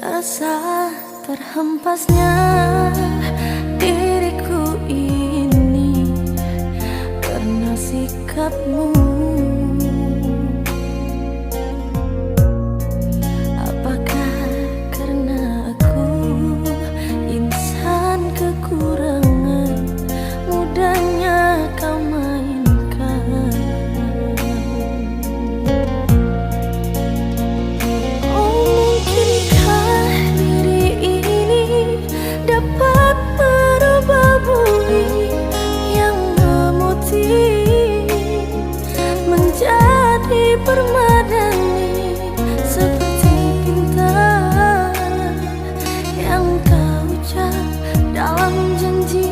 Terasa terhempasnya diriku ini karena sikapmu. Apakah karena aku insan kekurangan, mudahnya kau mainkan? Oh, mungkinkah diri ini dapat merubah bumi yang memutih menjadi permadani, seperti bintang yang kau ucap dalam janji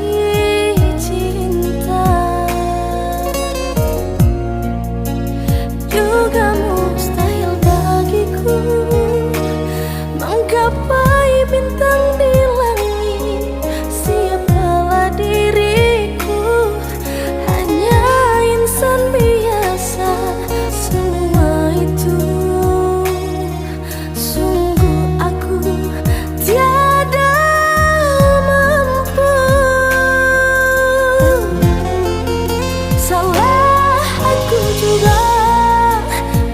cinta. Juga mustahil bagiku menggapai bintang di langit. Siapalah diriku, hanya insan biasa. Semua itu sungguh aku tiada mampu. Salah aku juga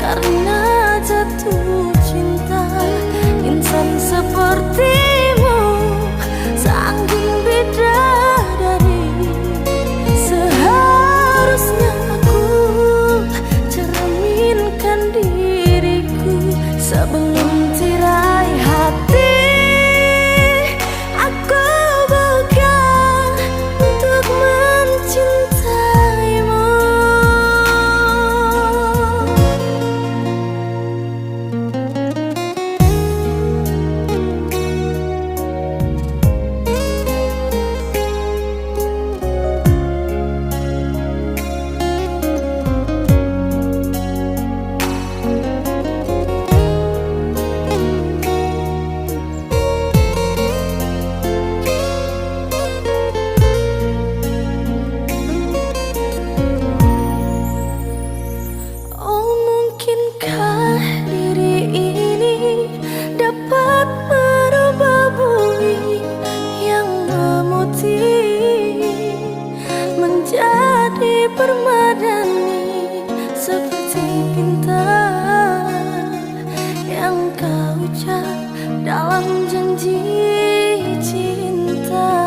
karena jatuh cinta. Insan sepertimu seanggun bidadari. Seharusnya aku cerminkan diriku sebelum tirai hati. Aku buka untuk mencintaimu. Oh, mungkinkah diri ini dapat merubah bumi yang memutih menjadi permadani, seperti bintang yang kau ucap dalam janji cinta.